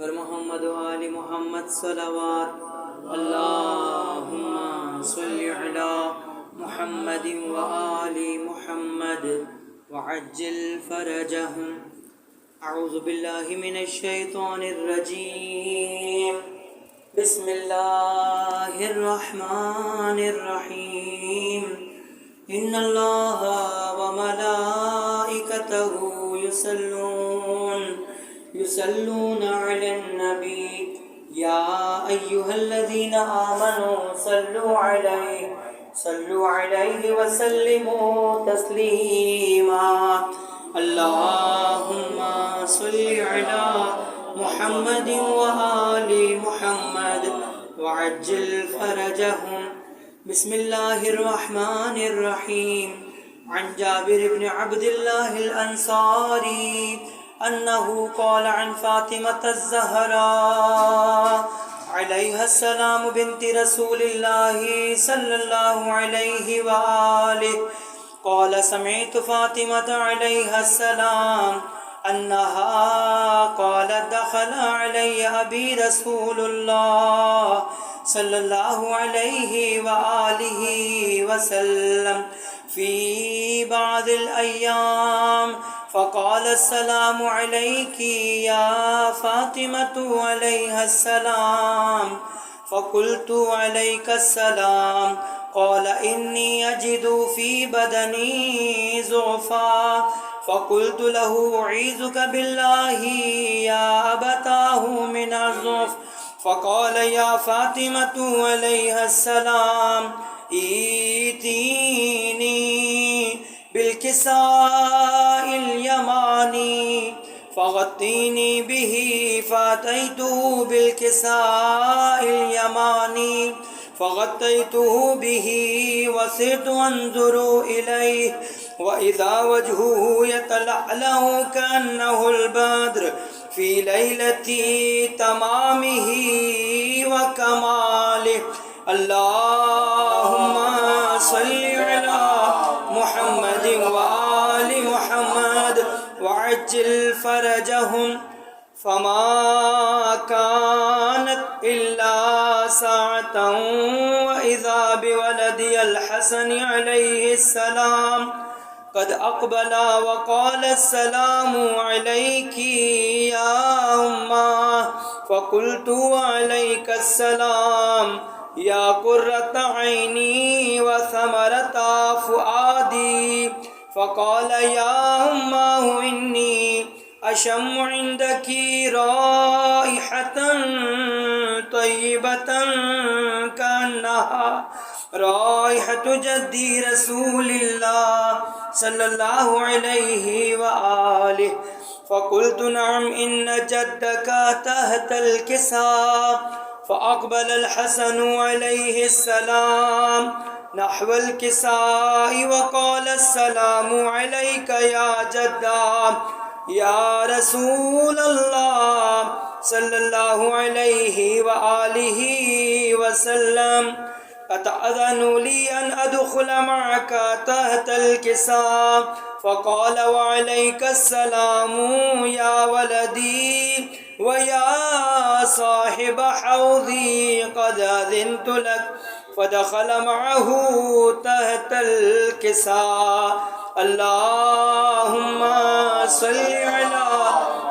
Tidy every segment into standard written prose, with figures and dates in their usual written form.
बर मोहम्मद व आलि मोहम्मद सलावत अल्लाहुम्मा सल्लि अला मुहम्मदिन व आलि मुहम्मद व अज्जिल फरजहुम। अऊज़ु बिल्लाहि मिनश शैतानिर रजीम। बिस्मिल्लाहिर रहमानिर रहीम। इन्नल्लाह व मलाइकतहु युसल्लून अलन नबी या अय्युहल्लज़ीना आमनू सल्लु अलैहि व सल्लिमू तस्लीमा। अल्लाहुम्मा सल्लि अला मुहम्मदिन व आलि मुहम्मद व अज्जिल फरजहुम। बिस्मिल्लाहिर रहमानिर रहीम। अन जाबिर इब्न अब्दिल्लाहिल अंसारी अन्नहु क़ाल अन फ़ातिमत अज़्ज़हरा अलैहिस्सलाम बिन्ति रसूलिल्लाहि सल्लल्लाहु अलैहि व आलिहि क़ाल समिअतु फ़ातिमत अलैहिस्सलाम अन्नहा क़ालत दख़ल अलैया अबी रसूलुल्लाह सल्लल्लाहु अलैहि व आलिहि वसल्लम फ़ी बादिल अय्याम फ़क़ाल अस्सलामु अलैकि या फ़ातिमतु अलैहिस्सलाम फ़क़ुल्तु अलैकस्सलाम क़ाल इन्नी अजिदु फ़ी बदनी ज़ुअफ़ा फ़क़ुल्तु लहु उईज़ुक बिल्लाहि या अबताहु मिनज़्ज़ुफ़ फ़क़ाल या फ़ातिमतु अलैहिस्सलाम ईतीनी बिल्किसाइल यमानी फ़ग़त्तीनी बिही फ़अतैतुहु बिल्किसाइल यमानी फ़ग़त्तैतुहु बिही वसिरतु अंज़ुरु इलैहि व इज़ा वजहुहु यतलअलअ कअन्नहुल बद्र फ़ी लैलति तमामिही व कमालिहि। अल्लाहुम्मा सल्लि अला मुहम्मदिन व आलि मुहम्मद व अज्जिल फरजहुम। फमा कानत इल्ला साअतन व इज़ा बिवलदिल हसन अलैहिस्सलाम क़द अक़बला व क़ाल अस्सलामु अलैकि या उम्मा फ़क़ुल्तु अलैकस्सलाम या क़ुर्रत ऐनी व समरता फ़ुआदी फ़क़ाल या उम्मा इन्नी अशम्मु इंदकी राइहतन तय्यिबतन कअन्नहा राइहतु जद्दी रसूलिल्लाह सल्लल्लाहु अलैहि व आलिहि फ़क़ुल्तु नअम इन्न जद्दक तहतल किसा फ़अक़बल अल हसनु अलैहिस्सलाम नहवल किसाइ व क़ाल अस्सलामु अलैका या जद्दा या रसूल अल्लाह सल्लल्लाहु अलैहि व आलिहि वसल्लम अतअज़नु ली अन अदख़ुल मअक तहतल किसा फ़क़ाल व अलैकस्सलामु या वलदी व या साहिब हौज़ी क़द अज़िनतु लक फ़दख़ल मअहु तहतल किसा। अल्लाहुम्मा सल्लि अला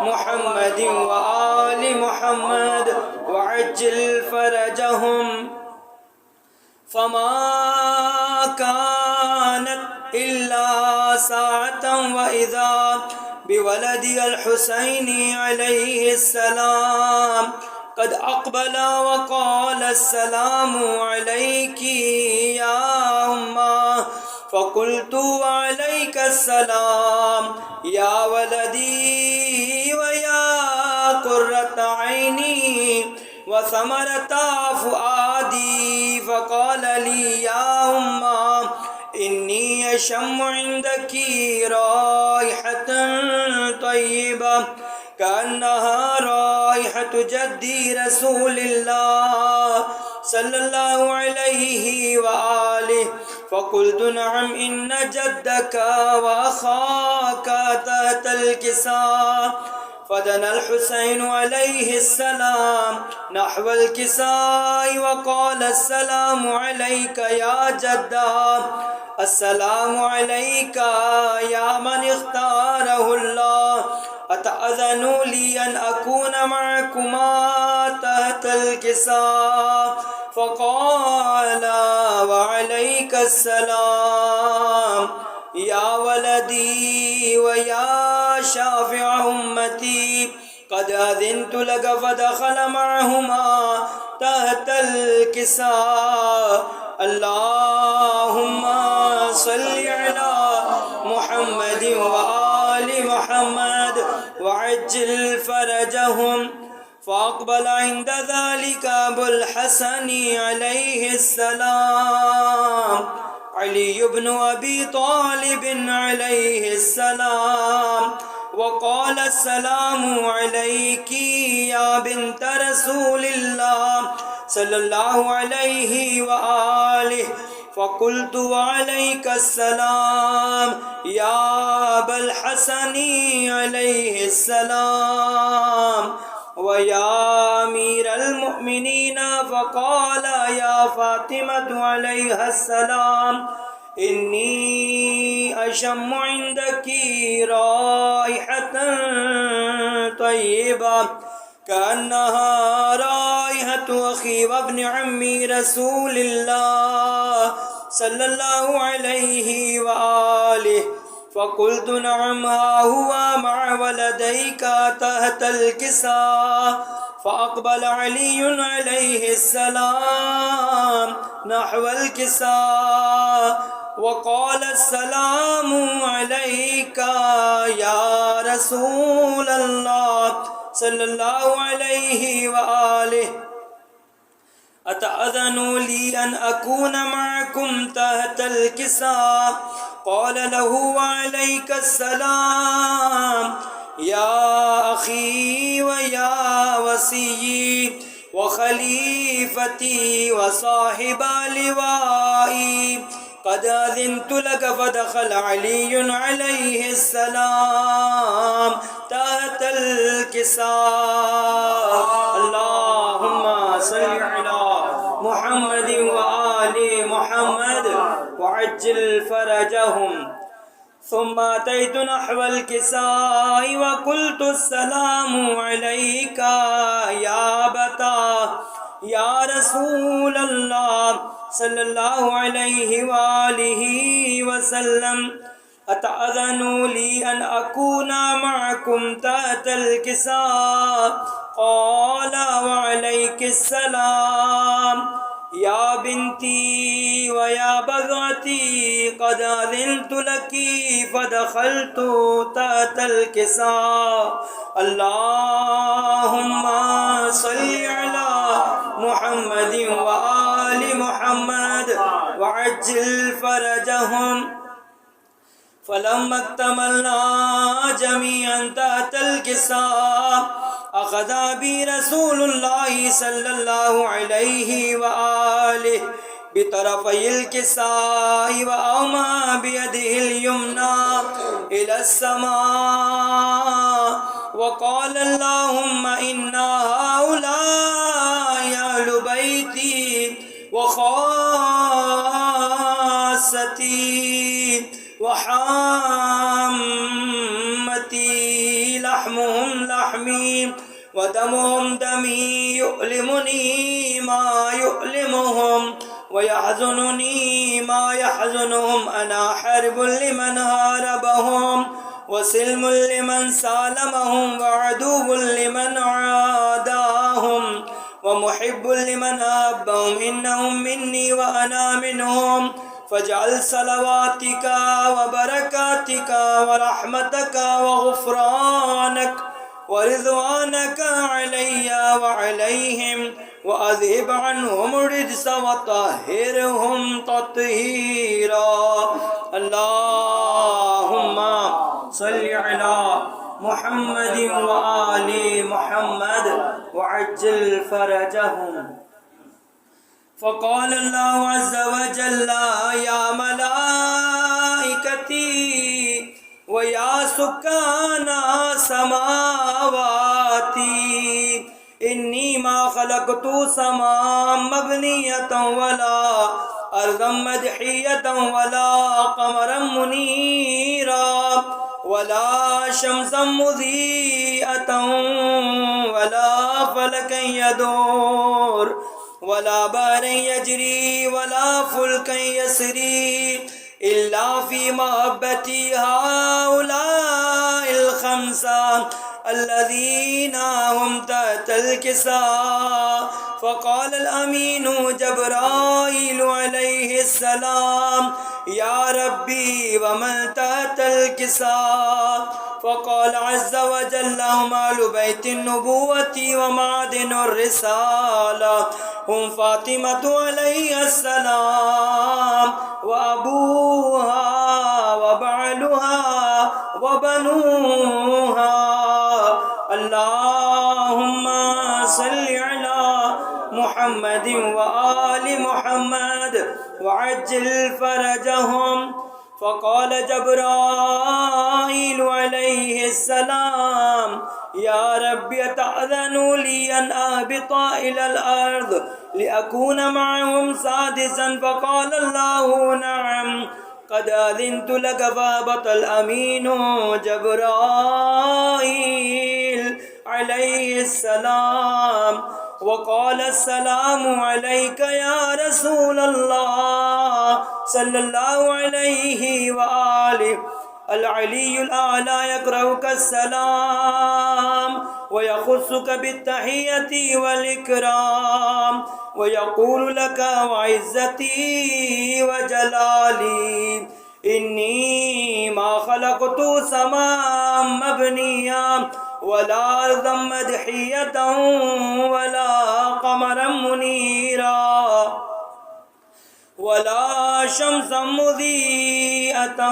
मुहम्मदिन व आलि मुहम्मद व अज्जिल फरजहुम। फमा कानत इल्ला साअतन व इज़ा बिवलदिल हुसैनी अलैहिस्सलाम क़द अक़बला व क़ाल अस्सलामु अलैकि या उम्मा फ़क़ुल्तु अलैकस्सलाम या वलदी व या क़ुर्रत ऐनी व समरता फ़ुआदी फ़क़ाल ली या उम्मा इन्नी अशम्मु इंदकी राइहतन तय्यिबा कअन्नहा राइहतु जद्दी रसूलिल्लाह सल्लल्लाहु अलैहि व आलिहि फ़क़ुल्तु नअम इन्न जद्दक व अख़ाक तहतल किसा फदन हुसैन अलैहिस्सलाम नहवल किसाई वक़ाल अस्सलामु अलैका या जद्दा अस्सलामु अलैका या मन इख्तारहुल्लाह अतअज़नु ली अन अकून मअकुमा तहतल किसा फ़क़ाल वअलैकस्सलाम या वलदी व या शाफ़िअ उम्मती क़द अज़िनतु लक फ़दख़ल मअहुमा तहतल किसा अल्लाहुम्मा सल्लि अला मुहम्मद व आलि मुहम्मद व अज्जिल फ़रजहुम फ़अक़बल इंद ज़ालिक अबुल हसन अलैहिस्सलाम अली इब्न अबी तालिब अलैहिस्सलाम वक़ाल अस्सलामु अलैकी या बिन्त रसूलिल्लाह सल्लल्लाहु अलैहि व आलिहि फ़क़ुल्तु वअलैकस्सलाम या अबल हसनी अलैहिस्सलाम व या अमीरल मुमिनीन फ़क़ाल या फ़ातिमतु अलैहिस्सलाम इन्नी अशम्मु इंदकी राइहतन तय्यबा कअन्नहा राइहतु अखी व इब्न अम्मी रसूलिल्लाह सल्लल्लाहु अलैहि व आलिहि फ़क़ुल्तु नअम हा हुवा मअ वलदैका तहतल किसा फ़अक़बल अली अलैहिस्सलाम नहवल किसा वक़ाल अस्सलामु अलैका या रसूलल्लाह सल्लल्लाहु अलैहि व आलिहि अतअज़नु ली अन अकून मअकुम तहतल किसा क़ाल लहू वअलैकस्सलाम या अखी व या वसीयी व खलीफती व साहिबा लिवाई क़द अज़िनतु लक फ़दख़ल अली अलैहिस्सलाम तहतल किसा अल्लाहुम्मा सल्लि अला मुहम्मद व आलि मुहम्मद व अज्जिल फ़रजहुम ثم أتيت نحو الكساء وقلت السلام عليك يا أبتا يا رسول الله صلى الله عليه وآله وسلم أتأذن لي أن أكون معكم تحت الكساء قال وعليك السلام يا بنتي ويا بغتي قد أذنت لك فدخلت تحت الكساء اللهم صل على محمد وآل محمد وعجل فرجهم فلما اكتملنا جميعا تحت الكساء أخذ بي رسول الله صلى الله عليه وآله بطرفي الكساء وأومى بيده اليمنى إلى السماء وقال اللهم إن هؤلاء أهل بيتي وخاصتي وحامتي لحمهم لحمي ودمهم دمي يؤلمني ما يؤلمهم ويحزنني ما يحزنهم أنا حرب لمن هاربهم وسلم لمن سالمهم وعدو لمن عاداهم ومحب لمن أحبهم إنهم مني وأنا منهم فاجعل صلواتك وبركاتك ورحمتك وغفرانك ورضوانك علي وعليهم وأذهب عنهم الرجس وطهرهم تطهيرا اللهم صل على محمد وآل محمد وعجل فرجهم فقال الله عز وجل يا ملائكتي ويا سكان سماواتي إني ما خلقت سماء مبنية ولا أرضا مدحية ولا قمرا منيرا ولا شمسا مضيئة ولا فلكا يدور ولا بحرا يجري ولا فلكا يسري إلا في محبة هؤلاء الخمسة الذين هم تحت الكساء. فقال الأمين جبرائيل عليه السلام يا ربي ومن تحت الكساء؟ فقال عز وجل هم أهل بيت النبوة ومعدن الرسالة، هم فاطمة عليه السلام وأبوها وبعلها وبنوها. اللهم صل على محمد وآل محمد وعجل فرجهم. فقال جبرائيل عليه السلام يا رب أتأذن لي أن أهبط إلى الأرض لأكون معهم سادسا؟ فقال الله نعم قد أذنت لك. فهبط الأمين جبرائيل عليه السلام وقال السلام عليك يا رسول الله صلى الله عليه وآله. العلي الأعلى يقرأك السلام ويخصك بالتحية والإكرام ويقول لك وعزتي وجلالي إني ما خلقت سماء مبنيا ولا أرضا مدحية ولا قمرا منيرا ولا شمسا مضيئة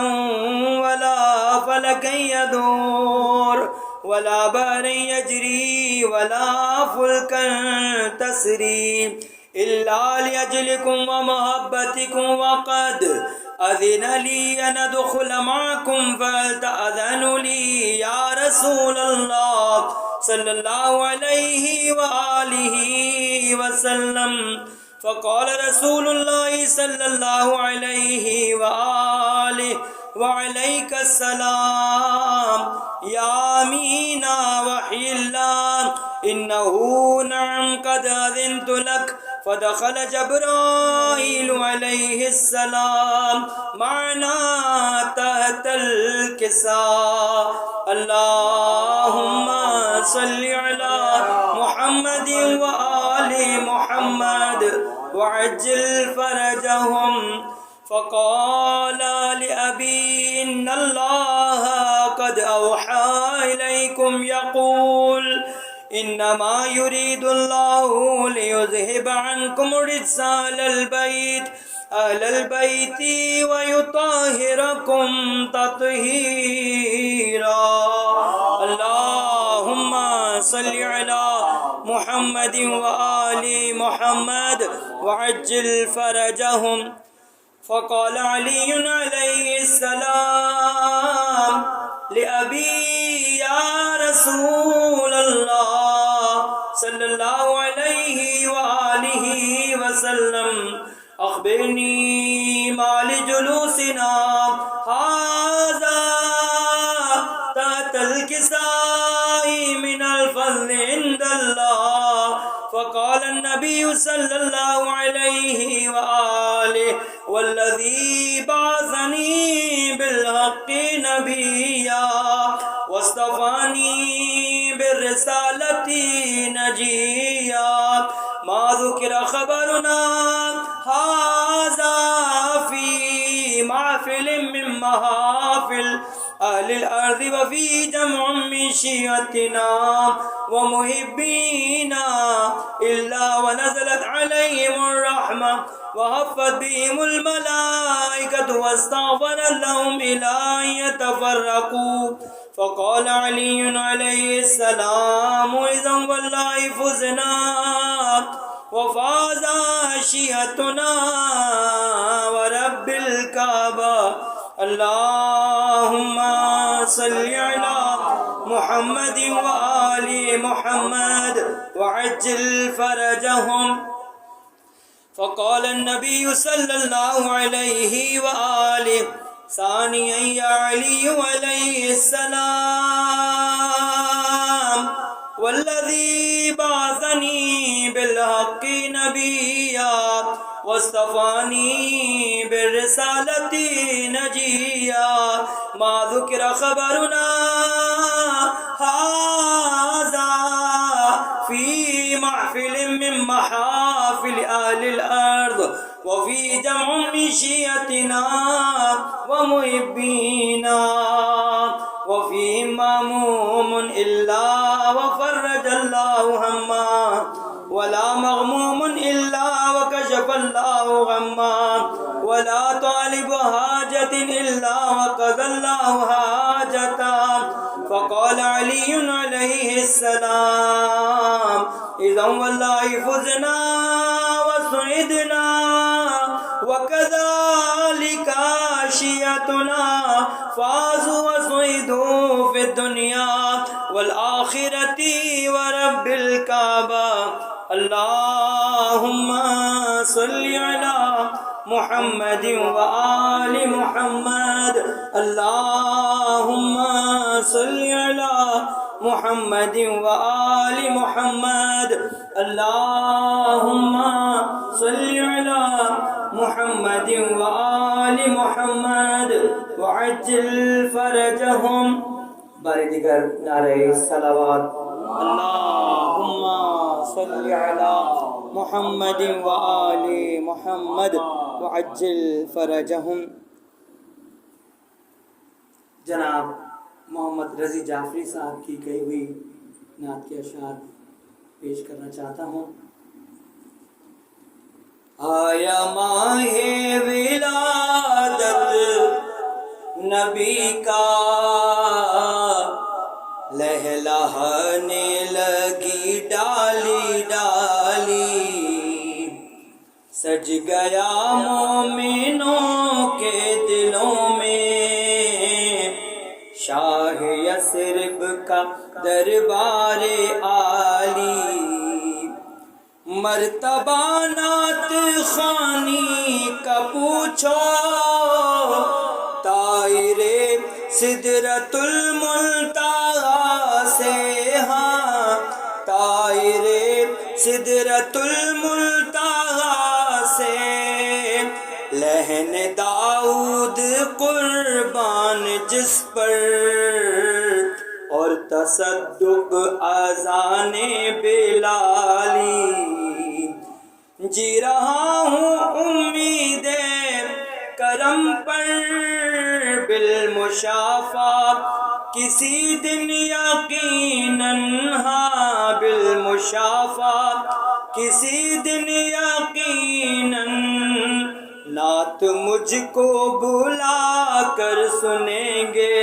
ولا فلكا يدور ولا بحر يجري ولا فلكا تسري إلا لأجلكم ومحبتكم. وقد أذن لي أن أدخل معكم فهل تأذن لي يا رسول الله صلى الله عليه وآله وسلم؟ فقال رسول الله صلى الله عليه وآله وعليك السلام يا أمين وحي الله إنه نعم قد أذنت لك. فدخل جبرائيل عليه السلام معنا تحت الكساء. اللهم صل على محمد وآل محمد وعجل فرجهم. فقال لأبي إن الله قد أوحى إليكم يقول إنما يريد الله ليذهب عنكم رجس أهل البيت ويطهركم تطهيرا. اللهم صل على محمد وآل محمد وعجل فرجهم. فقال علي عليه السلام لأبي يا رسول الله صلى الله عليه وآله وسلم أخبرني ما لجلوسنا هذا تحت الكساء من الفضل عند الله. فقال النبي صلى الله عليه وآله والذي بعثني بالحق نبيا واصطفاني بالرسالة نجيا ما ذكر خبرنا هذا في محفل من محافل أهل الأرض وفي جمع من شيعتنا ومحبينا إلا ونزلت عليهم الرحمة وهفت بهم الملائكة واستغفر لهم إلى أن يتفرقوا. فقال علي عليه السلام إذا والله فزنا وفاز شيعتنا ورب الكعبة. اللهم सल्लि अला मुहम्मद व आलि मुहम्मद वअज्जिल फरजहुम। फ़क़ाल अन्नबी सल्लल्लाहु अलैहि वआलिहि सानियन या अली अलैहिस्सलाम वल्लज़ी बअसनी बिलहक़्क़ि नबिय्या वस्तफ़ानी बिर्रिसालति नजिय्या मा ज़ुकिर ख़बरुना हाज़ा फ़ी महफ़िलिन मिन महाफ़िल अहलिल अर्ज़ व फ़ी जमअन मिन शिय्अतिना व मुहिब्बीना व फ़ीहिम मअमूमुन इल्ला व फ़र्रजल्लाहु हम्मा वला मग़मूमुन इल्ला व कशफ़ल्लाहु गम्मा वला तालिबु हाजतिन इल्ला व क़ज़ल्लाहु हाजता। फ़क़ाल अली अलैहिस्सलाम इज़न वल्लाहि फ़ुज़ना व सुइदना व कज़ालिका शियतुना फ़ाज़ू व सुइदू फ़िद दुनिया वल आखिरति व रब्बिल काबा। अल्लाहुम्मा सल्लि अला मुहम्मद व आलि मुहम्मद। अल्लाहुम्मा सल्लि अला मुहम्मद व आलि मुहम्मद। अल्लाहुम्मा सल्लि अला मुहम्मद व आलि मुहम्मद वअज्जिल फरजहुम। बारी दिगर नारे सलावत। अल्लाहुम्मा सल्लि अला मुहम्मद व आलि मुहम्मद वअज्जिल फरजहुम। जनाब मोहम्मद रज़ी जाफ़री साहब की कही हुई नात के अशार पेश करना चाहता हूँ। आया माहे विलादत नबी का लहलहाने लगी डाली डाली सज गया मोमिनों के दिलों में शाह यसरिब का दरबारे आली। मर्तबा नात खानी का पूछो तायरे सिदरतुल मुंतहा से, हाँ तायरे सिदरतुल मुंतहा से लहन दाऊद कुर्बान जिस पर और तसद्दुक अज़ाने बिलाली। जी रहा हूँ उम्मीदे करम पर बिलमुशाफा किसी दिन यकीनन, हाँ बिलमुशाफा किसी दिन यकीनन नात मुझको बुला कर सुनेंगे।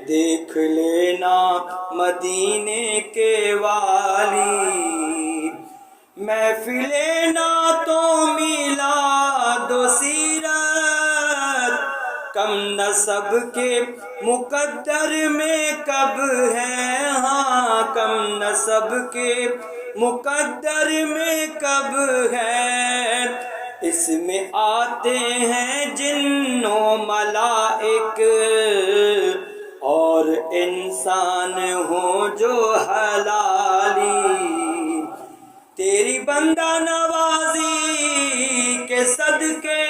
देख लेना मदीने के वाली महफिले ना तो मिला दो सीरत कम नसब के मुकद्दर में कब है, हाँ कम नसब के मुकद्दर में कब है। इसमें आते हैं जिन्नो मलाइक और इंसान हो जो हलाली। तेरी बंदा नवाजी के सदके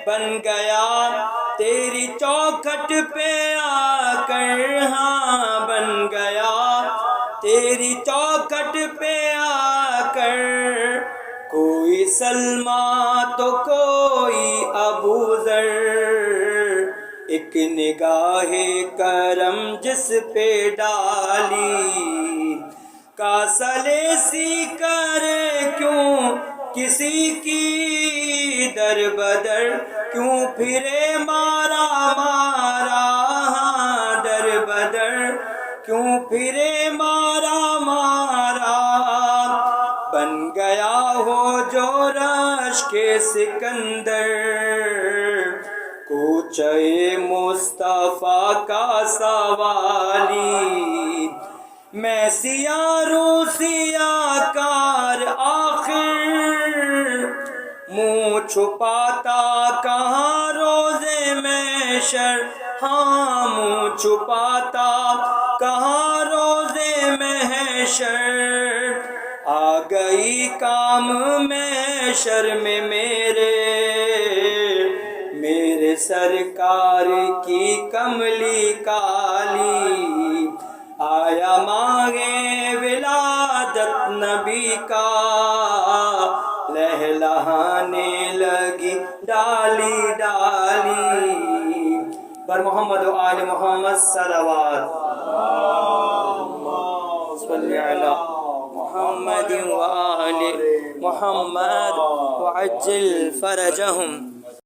बन गया तेरी चौखट पे आकर, हाँ बन गया तेरी चौखट पे आकर। कोई सलमा तो कोई अबू ज़र एक निगाहे करम जिस पे डाली। कासले सी करे क्यों किसी की दर बदर क्यों फिरे मारा मारा, हाँ दर बदर क्यों फिरे मारा मारा। बन गया हो जो रश के सिकंदर को पूछे मुस्तफ़ा का सवाली, मैं सियारो सियाकार आखिर, मुँह छुपाता कहाँ रोज़े महशर, हाँ मुँह छुपाता कहाँ रोज़े महशर। आ गई काम महशर में मेरे सरकार की कमली काली, आया मांगे विलादत नबी का, लहलहाने लगी डाली डाली। पर मोहम्मद व आले मोहम्मद सलवात सल्ली अला मुहम्मद व आले मोहम्मद व अज्जिल फरजहुम।